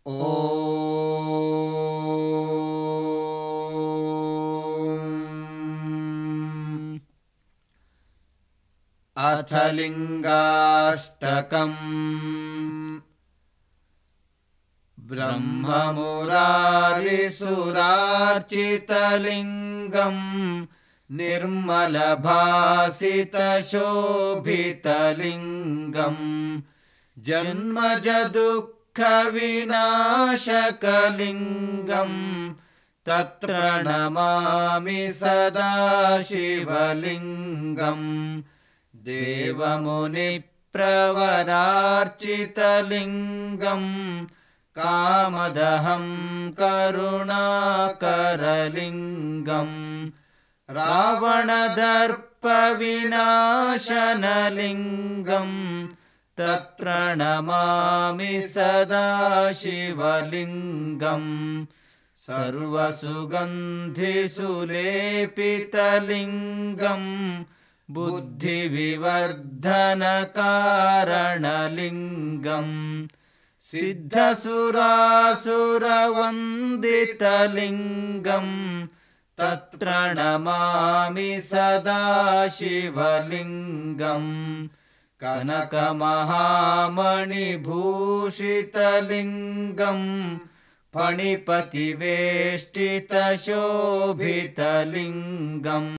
अथ लिङ्गाष्टकम् ब्रह्ममुरारिसुरार्चितलिङ्गम् निर्मलभासितशोभितलिङ्गम् जन्मजदुःखविनाशकलिङ्गम् तत्प्रणमामि सदा शिवलिङ्गम् देवमुनिप्रवरार्चितलिङ्गम् कामदहं करुणाकरलिङ्गम् रावणदर्पविनाशनलिङ्गम् तत्प्रणमामि सदा शिवलिङ्गम् सर्वसुगन्धिसुलेपितलिङ्गम् बुद्धिविवर्धनकारणलिङ्गम् सिद्धसुरासुरवन्दितलिङ्गम् तत्प्रणमामि सदा शिवलिङ्गम् कनकमहामणिभूषितलिङ्गम् फणिपतिवेष्टितशोभितलिङ्गम्